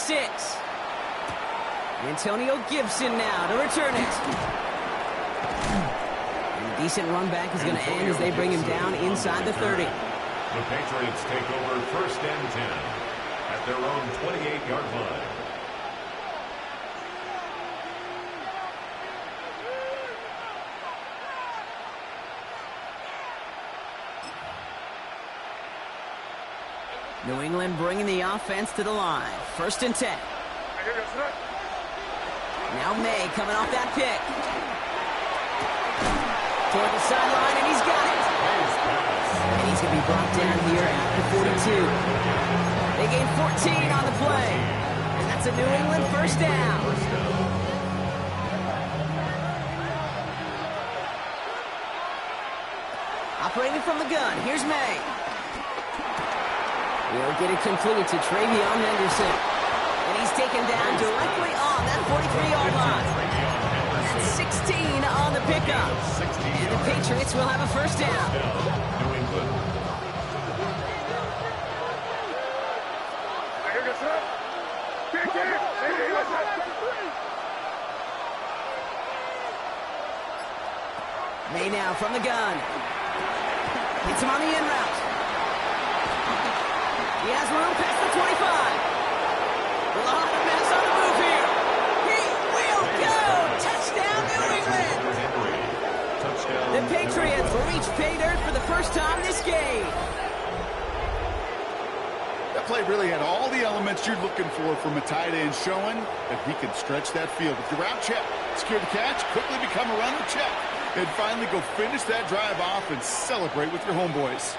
26. Antonio Gibson now to return it. And a decent run back is going to end as they bring him down inside the 30. The Patriots take over 1st and 10 at their own 28-yard line. New England bringing the offense to the line. 1st and 10. Now May coming off that pick. Toward the sideline, and he's got it. And he's going to be brought down here at the 42. They gain 14 on the play. And that's a New England 1st down. Operating from the gun, here's May. He'll get it completed to Travion Henderson. And he's taken down directly on that 43-yard line. That's 16 on the pickup. And the Patriots will have a 1st down. May now from the gun. Hits him on the in route. He has room past the 25. A lot of mess on the move here. He will go. Touchdown, New England. The Patriots reach pay dirt for the 1st time this game. That play really had all the elements you're looking for from Matai and showing that he can stretch that field. If you're out, check. Secure the catch, quickly become a runner, check. And finally go finish that drive off and celebrate with your homeboys.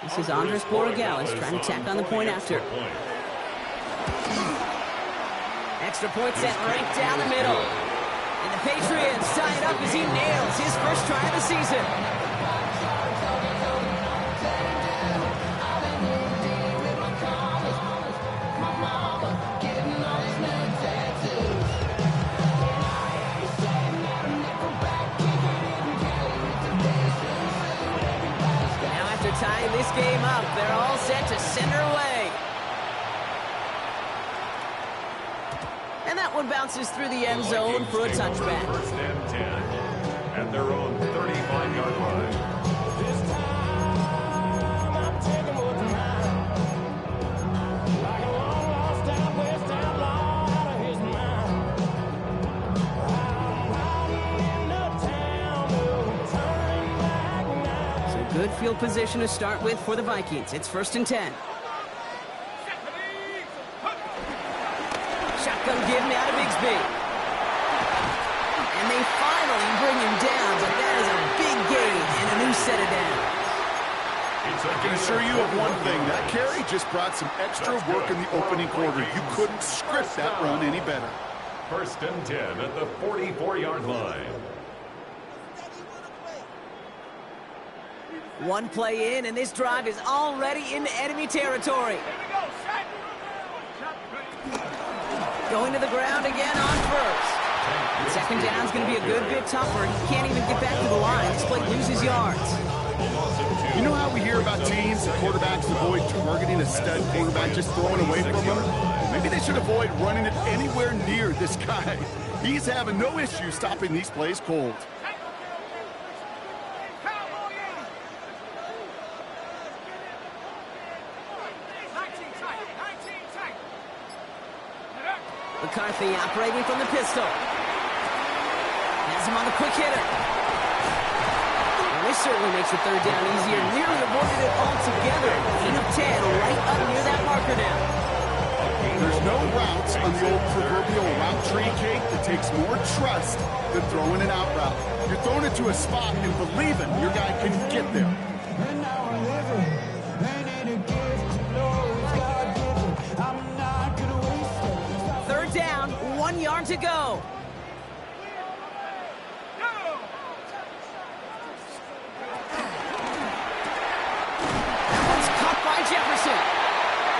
This is Andres Borregales trying to tack on the point after. Extra point set right down the middle. And the Patriots tie it up as he nails his 1st try of the season. Tying this game up, they're all set to send her away. And that one bounces through the end zone for a touchback. 1st and 10 at their own 35-yard line. Good field position to start with for the Vikings. It's 1st and 10. Shotgun give now to Bigsby. And they finally bring him down, but that is a big gain and a new set of downs. I can assure you of one thing. That carry just brought some extra work in the opening quarter. You couldn't script that run any better. 1st and 10 at the 44-yard line. One play in, and this drive is already into enemy territory. Going to the ground again on 1st. 2nd down's going to be a good bit tougher. He can't even get back to the line. This play loses yards. You know how we hear about teams and quarterbacks avoid targeting a stud quarterback, just throwing away from him? Maybe they should avoid running it anywhere near this guy. He's having no issue stopping these plays cold. McCarthy operating from the pistol. Has him on the quick hitter. Well, this certainly makes the 3rd down easier. Nearly avoided it altogether. 8 of 10 right up near that marker now. There's no routes on the old proverbial route tree cake that takes more trust than throwing an out route. You're throwing it to a spot and believing your guy can get there. Down, 1 yard to go. That one's caught by Jefferson.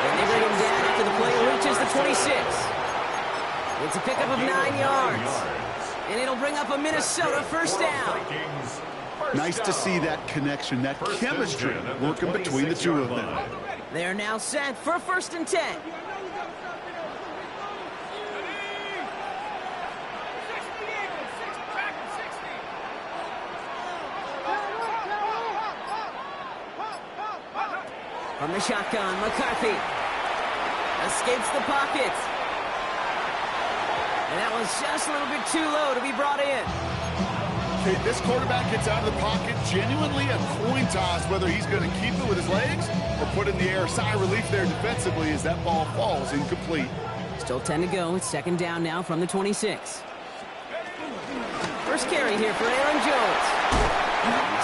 And they bring him down after the play reaches the 26. It's a pickup of 9 yards. And it'll bring up a Minnesota 1st down. Nice to see that connection, that chemistry working between the two of them. They're now set for 1st and 10. From the shotgun, McCarthy escapes the pocket. And that was just a little bit too low to be brought in. Okay, this quarterback gets out of the pocket, genuinely a coin toss, whether he's going to keep it with his legs or put it in the air. Sigh of relief there defensively as that ball falls incomplete. Still 10 to go. It's 2nd down now from the 26. First carry here for Aaron Jones.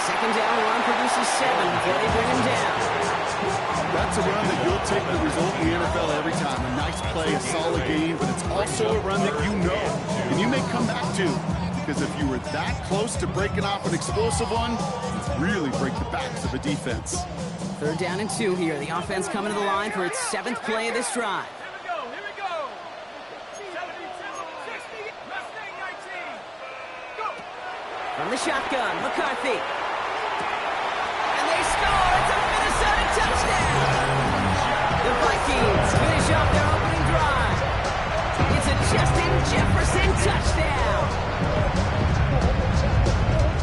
2nd down run produces 7 before they bring him down. That's a run that you'll take the result in the NFL every time. A nice play, a solid game, but it's also a run that you know and you may come back to, because if you were that close to breaking off an explosive one, you really break the backs of a defense. 3rd down and 2 here. The offense coming to the line for its 7th play of this drive. From the shotgun, McCarthy. And they score! It's a Minnesota touchdown! The Vikings finish off their opening drive. It's a Justin Jefferson touchdown!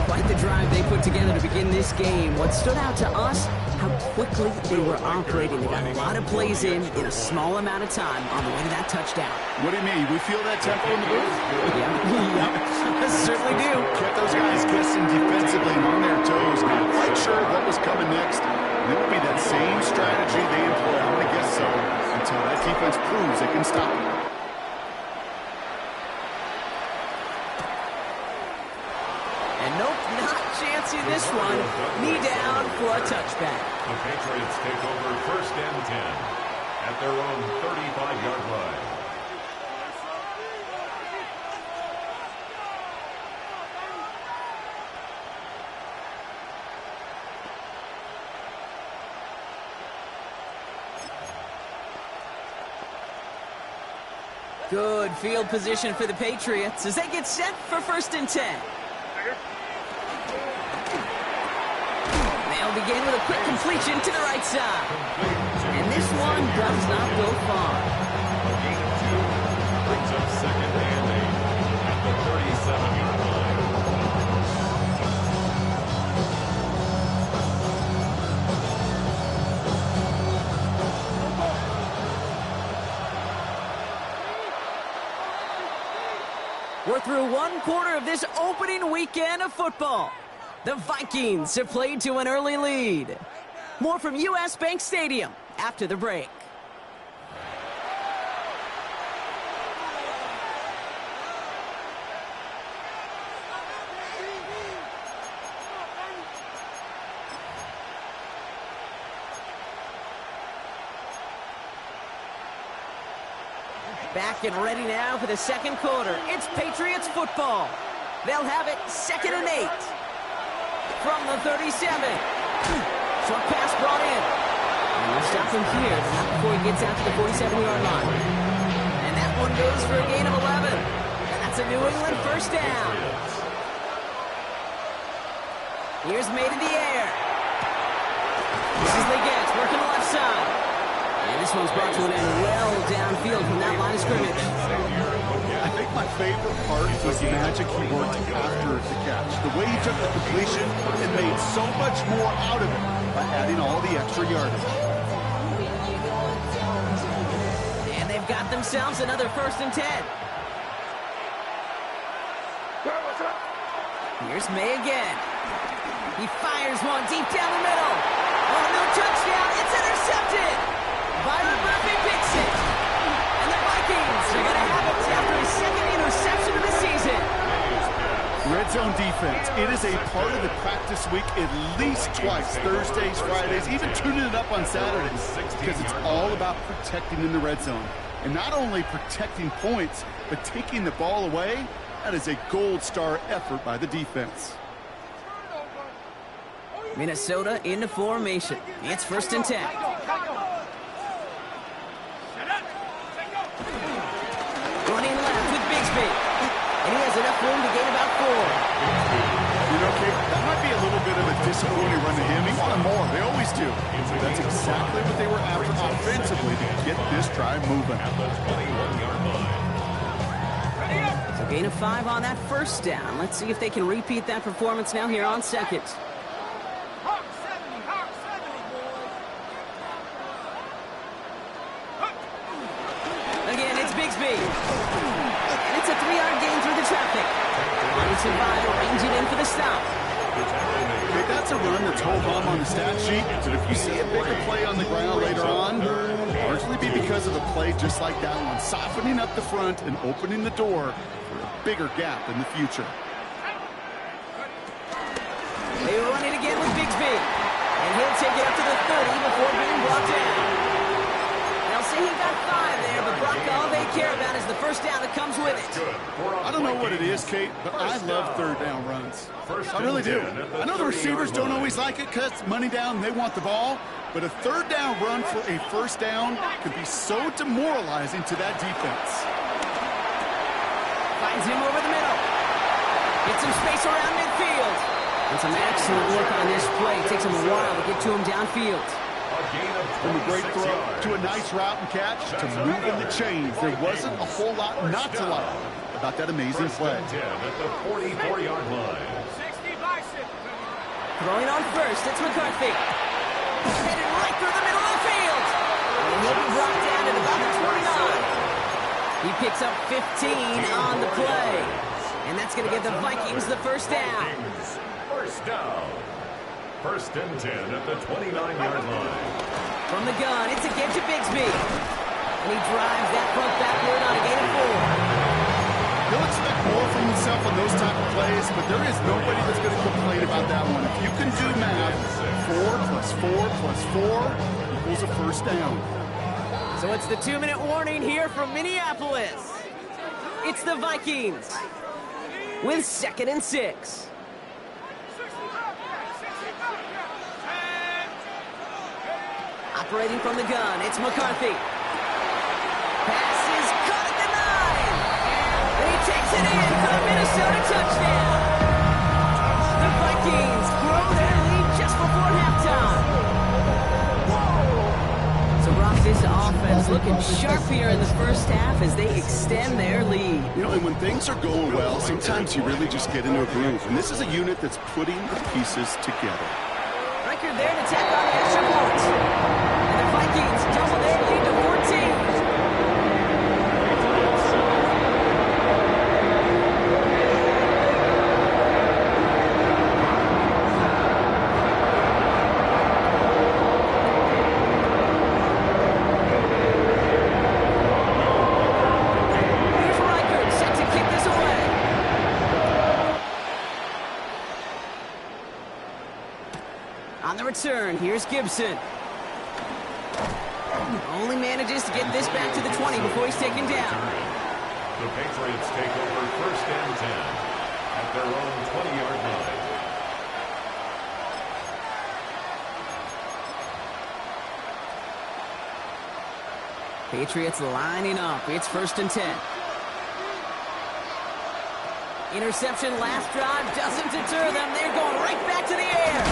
Quite the drive they put together to begin this game. What stood out to us, how quickly they were operating. They got a lot of plays in a small amount of time on the way to that touchdown. What do you mean? We feel that tempo in the booth? Yeah, certainly do. Kept those guys guessing defensively and on their toes. Not quite sure what was coming next. And it will be that same strategy they employ. I'm going to guess so until that defense proves they can stop it. And nope, not chancing this one. Knee down for a touchback. The Patriots take over 1st and 10 at their own 35-yard line. Good field position for the Patriots as they get set for 1st and 10. They'll begin with a quick completion to the right side. And this one does not go far. Brings up 2nd and 8 at the 37-yard line. We're through 1/4 of this opening weekend of football. The Vikings have played to an early lead. More from U.S. Bank Stadium after the break. Back and ready now for the 2nd quarter. It's Patriots football. They'll have it 2nd and 8. From the 37. Short pass brought in. And we'll stop him here, but not before he gets out to the 47-yard line. And that one goes for a gain of 11. And that's a New England 1st down. Here's made in the air. This is Leggett working the left side. And this one's brought to an end well downfield from that line of scrimmage. I think my favorite part was the magic he worked after the catch. The way he took the completion and made so much more out of it by adding all the extra yardage. And they've got themselves another 1st and 10. Here's May again. He fires one deep down the middle. Oh, no touchdown. It's intercepted. Byron Murphy picks it. And the Vikings are going to have it after his 2nd interception of the season. Red zone defense. It is a part of the practice week at least twice. Thursdays, Fridays, even tuning it up on Saturdays. Because it's all about protecting in the red zone. And not only protecting points, but taking the ball away. That is a gold star effort by the defense. Minnesota into formation. It's 1st and 10. Running left with Bigsby. And he has enough room to gain about 4. You know, Kate, that might be a little disappointing run to him. He wanted more. They always do. That's exactly what they were after offensively to get this drive moving. At the 21-yard line. So gain of 5 on that first down. Let's see if they can repeat that performance now here on second. Again, it's Bigsby. And it's a 3-yard gain through the traffic. Offensive line range it in for the stop. Okay, that's a run that's hold on the stat sheet, but if you see a bigger play on the ground later on, largely be because of the play just like that one, softening up the front and opening the door for a bigger gap in the future. They run it again with Bigsby. And he'll take it up to the 30 before being brought down. They'll say he got 5 there, but Brock, all they care about is the first down that comes with it. I don't know what it is, Kate, but I love third down runs. I really do. I know the receivers don't always like it because money down, they want the ball, but a third down run for a first down can be so demoralizing to that defense. Finds him over the middle. Gets some space around midfield. And some excellent look on this play. Takes him a while to get to him downfield. From a great throw to a nice route and catch to moving the chains. There wasn't a whole lot not to like about that amazing play. At the 44-yard line. Throwing on first, it's McCarthy. Headed right through the middle of the field. And he'll be brought down at about the 29. He picks up 15 on the play. And that's going to give the Vikings the first down. First down. First and 10 at the 29-yard line. From the gun, it's again to Bigsby. And he drives that front backward on a gain of 4. He'll expect more from himself on those type of plays, but there is nobody that's going to complain about that one. If you can do math, 4 plus 4 plus 4 equals a first down. So it's the 2-minute warning here from Minneapolis. It's the Vikings with 2nd and 6. Operating from the gun, it's McCarthy. Pass is caught at the 9. And he takes it in for a Minnesota touchdown. The Vikings grow their lead just before halftime. So, Brock, this offense looking sharp here in the first half as they extend their lead. You know, and when things are going well, sometimes you really just get into a groove. And this is a unit that's putting the pieces together. Record there to tack on the extra points. And the Vikings double their lead to 14. Here's Reichert set to kick this away. On the return, here's Gibson. Only manages to get this back to the 20 before he's taken down. The Patriots take over first and 10 at their own 20-yard line. Patriots lining up. It's 1st and 10. Interception last drive doesn't deter them. They're going right back to the air.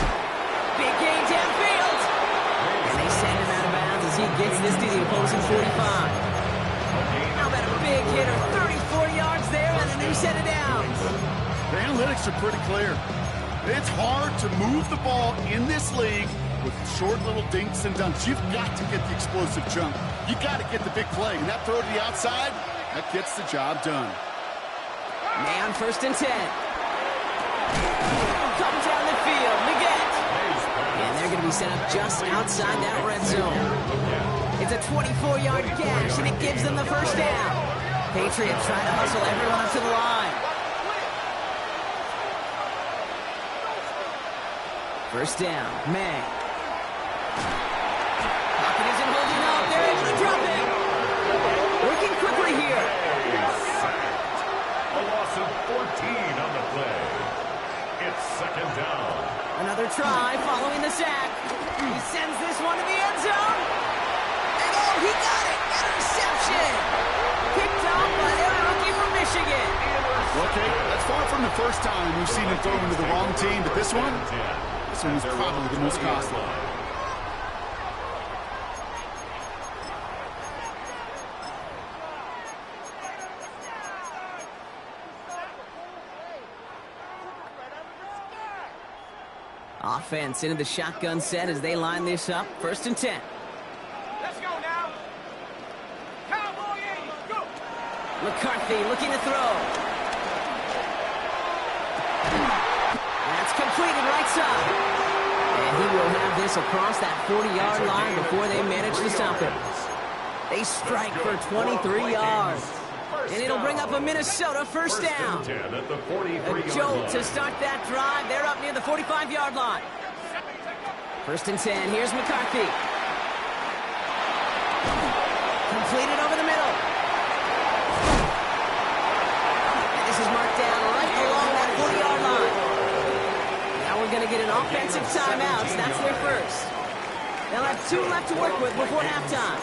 Big gain downfield. And they send him out of bounds as he gets this to the opposing 45. How about a big hitter? 34 yards there and a new set of downs. The analytics are pretty clear. It's hard to move the ball in this league with short little dinks and dunks. You've got to get the explosive jump. You got to get the big play. And that throw to the outside, that gets the job done. May on 1st and 10. Comes down the field. Leggett. And they're going to be set up just outside that red zone. It's a 24-yard gash, and it gives them the first down. Patriots trying to hustle everyone up to the line. First down, May. Pocket isn't holding up. They're able to drop it. Working quickly here. A loss of 14 on the play. It's 2nd down. Another try following the sack. He sends this one to the end zone. And oh, he got it. Interception. Picked off by their rookie from Michigan. Okay, that's far from the first time we've seen him throw into the wrong team, but this one, This one was probably the most costly. Offense into the shotgun set as they line this up. 1st and 10. Let's go now. Cowboy 80, go. McCarthy looking to throw. That's completed right side. And he will have this across that 40-yard line before they manage to stop it. They strike for 23 yards. And it'll bring up a Minnesota 1st down. A jolt to start that drive. They're up near the 45-yard line. 1st and 10. Here's McCarthy. Completed over the middle. And this is marked down right along that 40-yard line. Now we're going to get an offensive timeout. That's their first. They'll have 2 left to work with before halftime.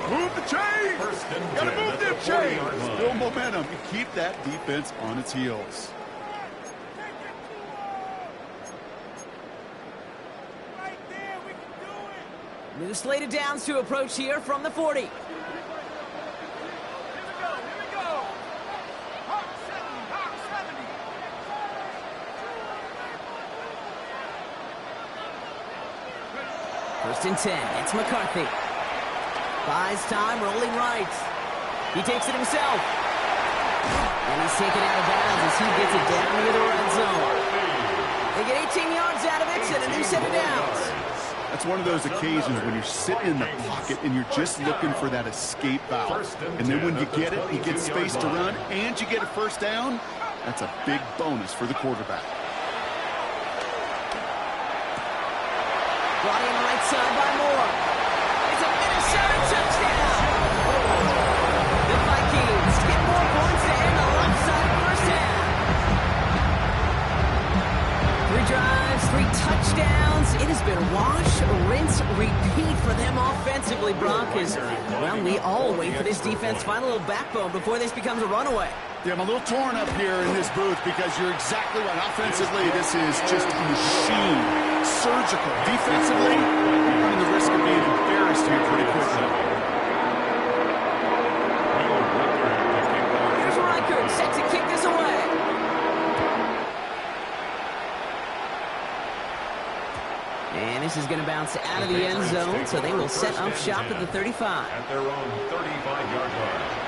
Move the chains! Gotta move them chains! Build momentum and keep that defense on its heels. Right there, we can do it. New slated downs to approach here from the 40. Here we go. Hawk 70, 1st and 10. It's McCarthy. Buys time, rolling right. He takes it himself. And he's taken out of bounds as he gets it down near the red zone. They get 18 yards out of it and a new set of downs. That's one of those occasions when you're sitting in the pocket and you're just looking for that escape valve. And then when you get it, you get space to run, and you get a 1st down. That's a big bonus for the quarterback. Brought in right side by Moore. It's a Minnesota touchdown. The Vikings get more points to end the left side of 1st half. 3 drives, 3 touchdowns. It has been wash, rinse, repeat for them offensively, Brock. Well, we all wait for this defense to find a little backbone before this becomes a runaway. Yeah, I'm a little torn up here in this booth because you're exactly right. Offensively, this is just a machine. Surgical. Defensively, you're running the risk of being embarrassed here pretty quickly. Here's Reichert set to kick this away. And this is going to bounce out of the end zone, so they will set up shop at the 35. At their own 35-yard line.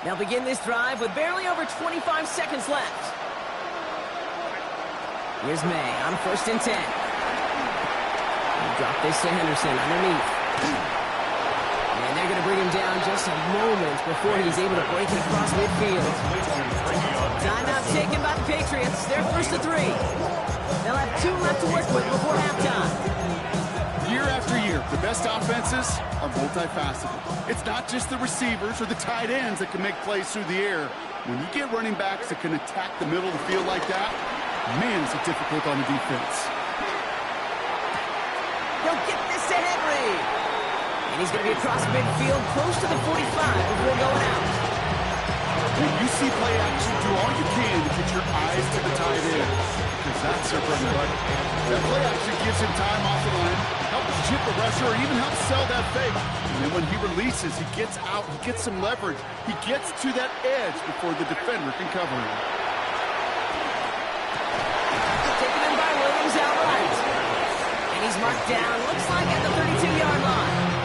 They'll begin this drive with barely over 25 seconds left. Here's May on 1st and 10. Drop this to Henderson underneath. And they're going to bring him down just a moment before he's able to break it across midfield. Timeout taken by the Patriots. They're 1st and 3. They'll have 2 left to work with before halftime. Year after year, the best offenses are multifaceted. It's not just the receivers or the tight ends that can make plays through the air. When you get running backs that can attack the middle of the field like that, man, is it difficult on the defense. He'll get this to Henry. And he's going to be across midfield, close to the 45 before going out. When you see play action, do all you can to get your eyes to the tight end, because that's their bread and butter. That play action gives him time off the line, helps chip the rusher, or even helps sell that fake. And then when he releases, he gets out, he gets some leverage. He gets to that edge before the defender can cover him. Taken in by Williams outright. And he's marked down, looks like at the 32-yard line.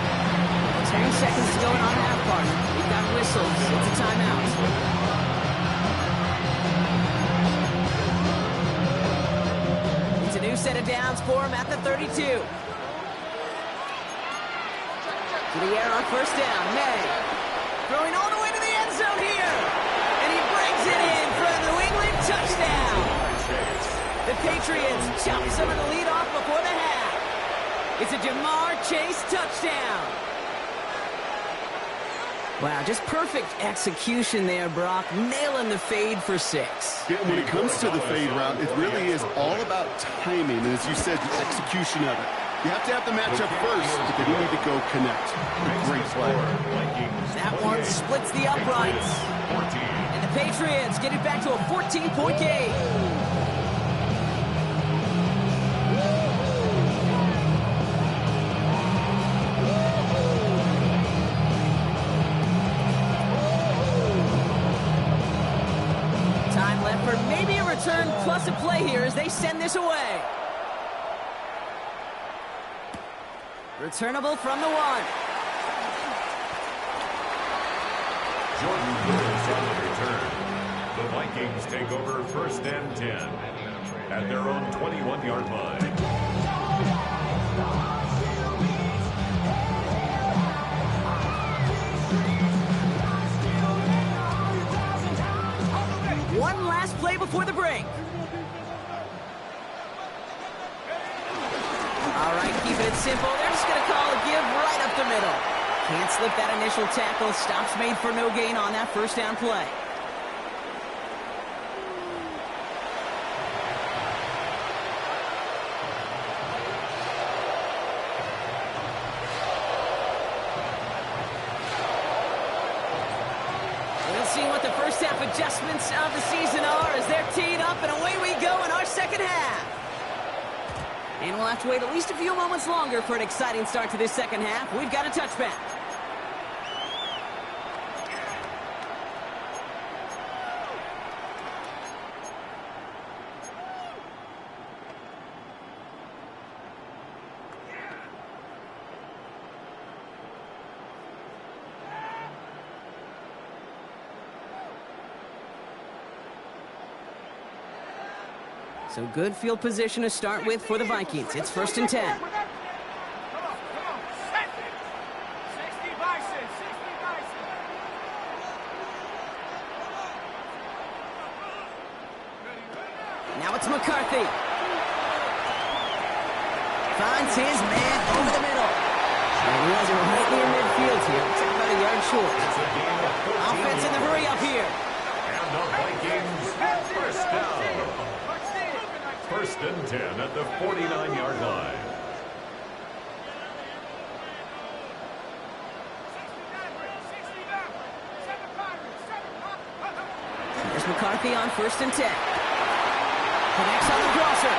10 seconds to go in on half part. We've got whistles. It's a timeout. It's a new set of downs for him at the 32. To the air on 1st down. May throwing all the way to the end zone here. And he brings it in for a New England touchdown. The Patriots chop some of the lead off before the half. It's a Jamar Chase touchdown. Wow, just perfect execution there, Brock. Nailing the fade for 6. Yeah, when it comes to the fade route, it really is all about timing. And as you said, the execution of it. You have to have the matchup first, but then you need to go connect. Great play. That one splits the uprights. And the Patriots get it back to a 14-point game. Time left for maybe a return plus a play here as they send this away. Returnable from the 1. Jordan Lewis on the return. The Vikings take over 1st and 10 at their own 21-yard line. One last play before the break. All right, keeping it simple. They're just going to call a give right up the middle. Can't slip that initial tackle. Stops made for no gain on that 1st down play. We'll see what the 1st half adjustments of the season are as they're teed up, and away we go in our 2nd half. And we'll have to wait at least a few moments longer for an exciting start to this 2nd half. We've got a touchback. So good field position to start with for the Vikings. It's 1st and 10. Come on. Set. 60 Bison. 60 Bison. Now it's McCarthy. Finds his man over the middle. And he has it right near midfield here. It's about a yard short. Offense in the hurry up here. And the Vikings 1st down. 1st and 10 at the 49-yard line. There's McCarthy on 1st and 10. Connects on the crosser.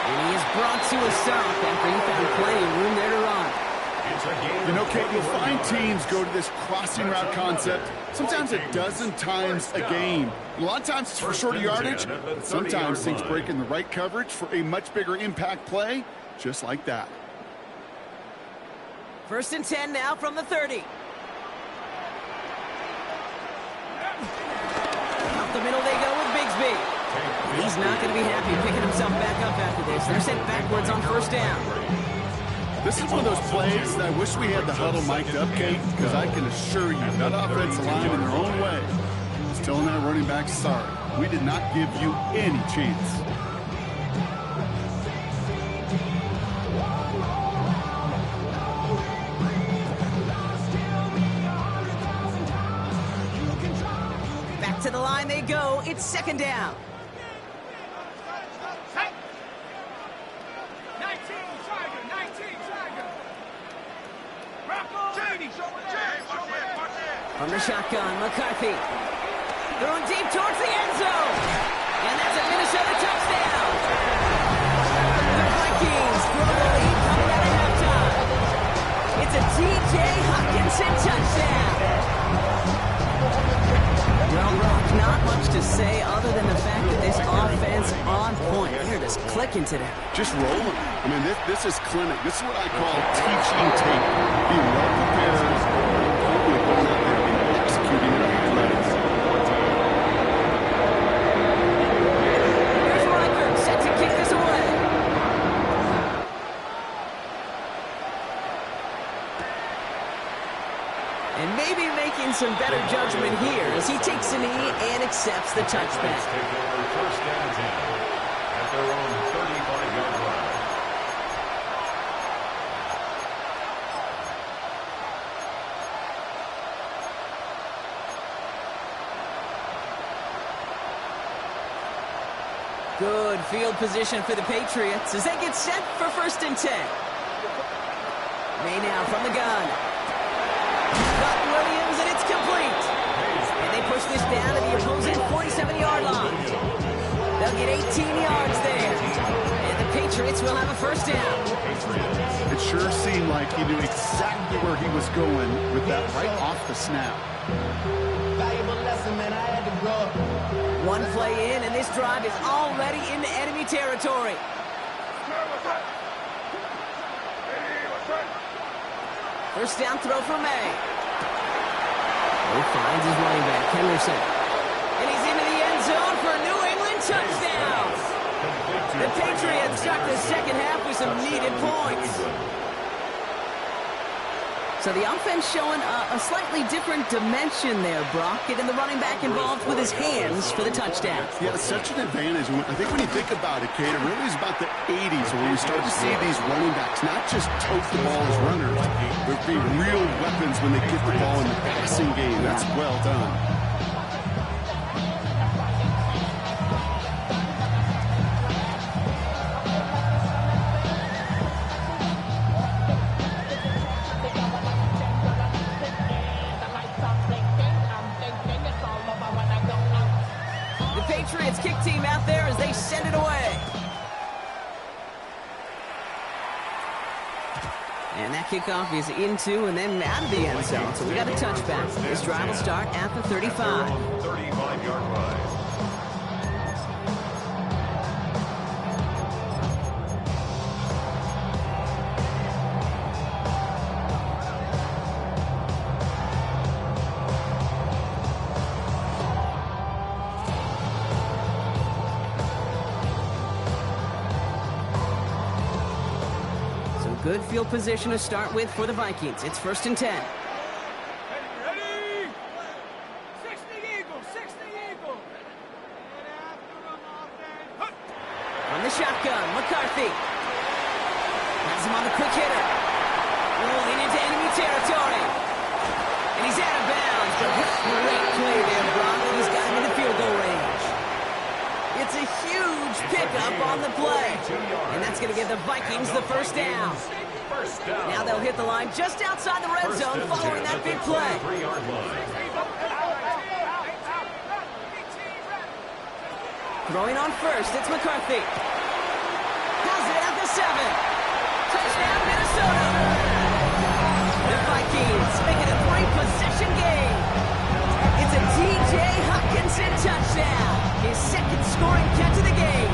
And he is brought to a stop after he found plenty of room there to run. You know, Kate, you'll find teams go to this crossing route concept sometimes a dozen times a game. A lot of times it's for shorter yardage, but sometimes things break in the right coverage for a much bigger impact play, just like that. 1st and 10 now from the 30. Up the middle they go with Bigsby. He's not going to be happy picking himself back up after this. They're sent backwards on 1st down. This is one of those plays that I wish we had the huddle mic'd up, Kate, because I can assure you that offensive line in their own way is telling that running back, sorry, we did not give you any chance. Back to the line they go. It's 2nd down. 19 Tiger. From the shotgun, McCarthy. Throwing deep towards the end zone. And that's a Minnesota touchdown. The Vikings grow the lead coming out of halftime. It's a T.J. Hockenson touchdown. Well, Rock, not much to say other than the fact that this offense on point. They're just clicking today. Just rolling. I mean, this is clinic. This is what I call teaching tape. Being well prepared, going out there and executing it on the legs. Here's Riker set to kick this away. And maybe making some better judgment here as he takes a knee and accepts the touchback. Take over 1st and 10 at their own 35-yard line. Good field position for the Patriots as they get set for 1st and 10. May now from the gun. Got Williams, and it's complete. And they push this down to the opposing 47-yard line. They'll get 18 yards there. And the Patriots will have a 1st down. It sure seemed like he knew exactly where he was going with that right off the snap. Valuable lesson, man. I had to grow up. One play in, and this drive is already into enemy territory. First down throw for May. He finds his running back, Henderson. And he's into the end zone for a New England touchdown. The Patriots start the second half with some needed points. So the offense showing a slightly different dimension there, Brock, getting the running back involved with his hands for the touchdown. Yeah, it's such an advantage. I think when you think about it, Kate, it really is about the 80s when we start to see these running backs not just tote the ball as runners, but be real weapons when they get the ball in the passing game. That's well done. Patriots kick team out there as they send it away. And that kickoff is into and then out of the end zone. So we got a touchback. This drive will start at the 35. 35-yard line. Good field position to start with for the Vikings. It's 1st and 10. Ready? 60 Eagles, 60 Eagles. On the shotgun, McCarthy. Has him on the quick hitter. Rolling into enemy territory. And he's out of bounds. But great play there, Brock. He's got him in the field goal range. It's a huge pickup on the play. And that's going to give the Vikings the 1st down. Now they'll hit the line just outside the red zone following that big play. Throwing on first, it's McCarthy. Has it at the 7. Touchdown, Minnesota. The Vikings make it a 3-possession game. It's a T.J. Hockenson touchdown. His 2nd scoring catch of the game.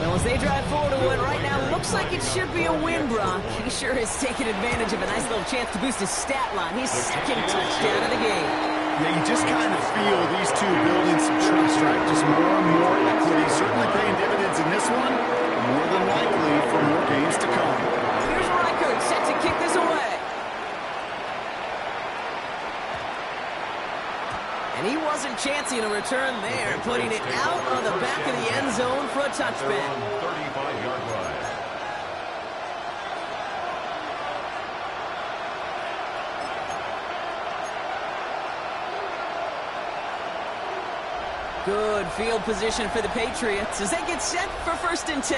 Well, as they drive forward to one right now, looks like it should be a win, Brock. He sure has taken advantage of a nice little chance to boost his stat line. His 2nd touchdown of the game. Yeah, you just kind of feel these two building some trust, right? Just more and more equity. Certainly paying dividends in this one. More than likely for more games to come. Here's Reichert set to kick this away. And he wasn't chancing a return there, putting it out on the back of the end zone for a touchback. 35-yard line. Good field position for the Patriots as they get set for 1st and 10.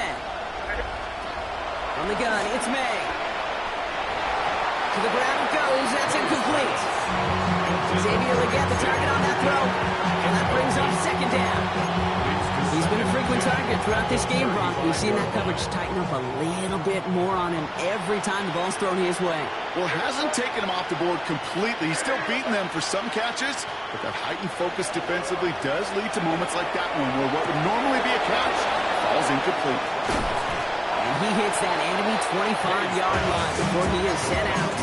From the gun, it's May. To the ground it goes. That's incomplete. Xavier Legette, the target on that throw. And that brings up 2nd down. He's been a frequent target throughout this game, Brock. We've seen that coverage tighten up a little bit more on him every time the ball's thrown his way. Well, it hasn't taken him off the board completely. He's still beating them for some catches, but that heightened focus defensively does lead to moments like that one where what would normally be a catch falls incomplete. And he hits that enemy 25-yard line before he is set out.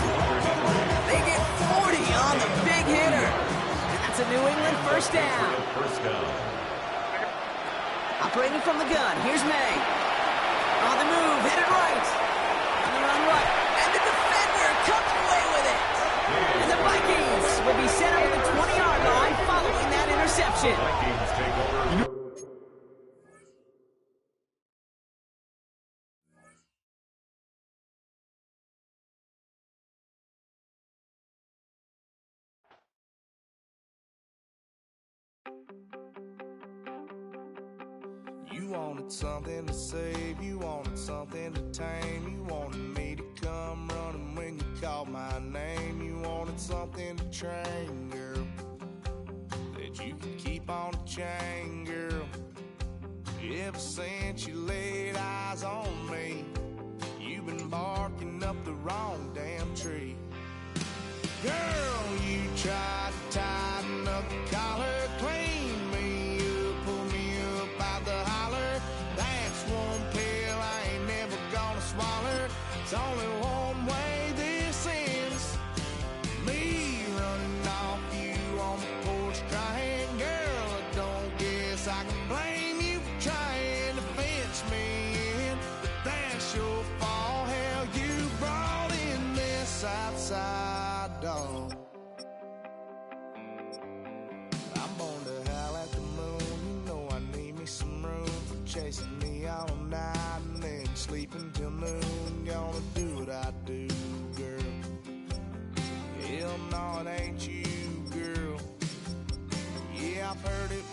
They get 40 on the big hitter. And that's a New England 1st down. Operating from the gun, here's May. On the move, headed right. On the run right. And the defender comes away with it. And the Vikings will be set up at the 20-yard line following that interception. Vikings take over. wanted something to save, you wanted something to tame. You wanted me to come running when you called my name. You wanted something to train, girl, that you could keep on the chain, girl. Ever since you laid eyes on me, you've been barking up the wrong damn tree. Girl, you tried to tighten up the collar, clean me up, pull me up out the holler. That's one pill I ain't never gonna swallow. It's only one way this ends, me running off you on the porch crying. Girl, I don't guess I can blame you for trying to fence me in, but that's your fault. Hell, you brought in this outside dog. I'm born to howl at the moon. You know I need me some room for chasing me all night and then sleeping till noon. Gonna do what I do, girl. Hell no, it ain't you, girl. Yeah, I've heard it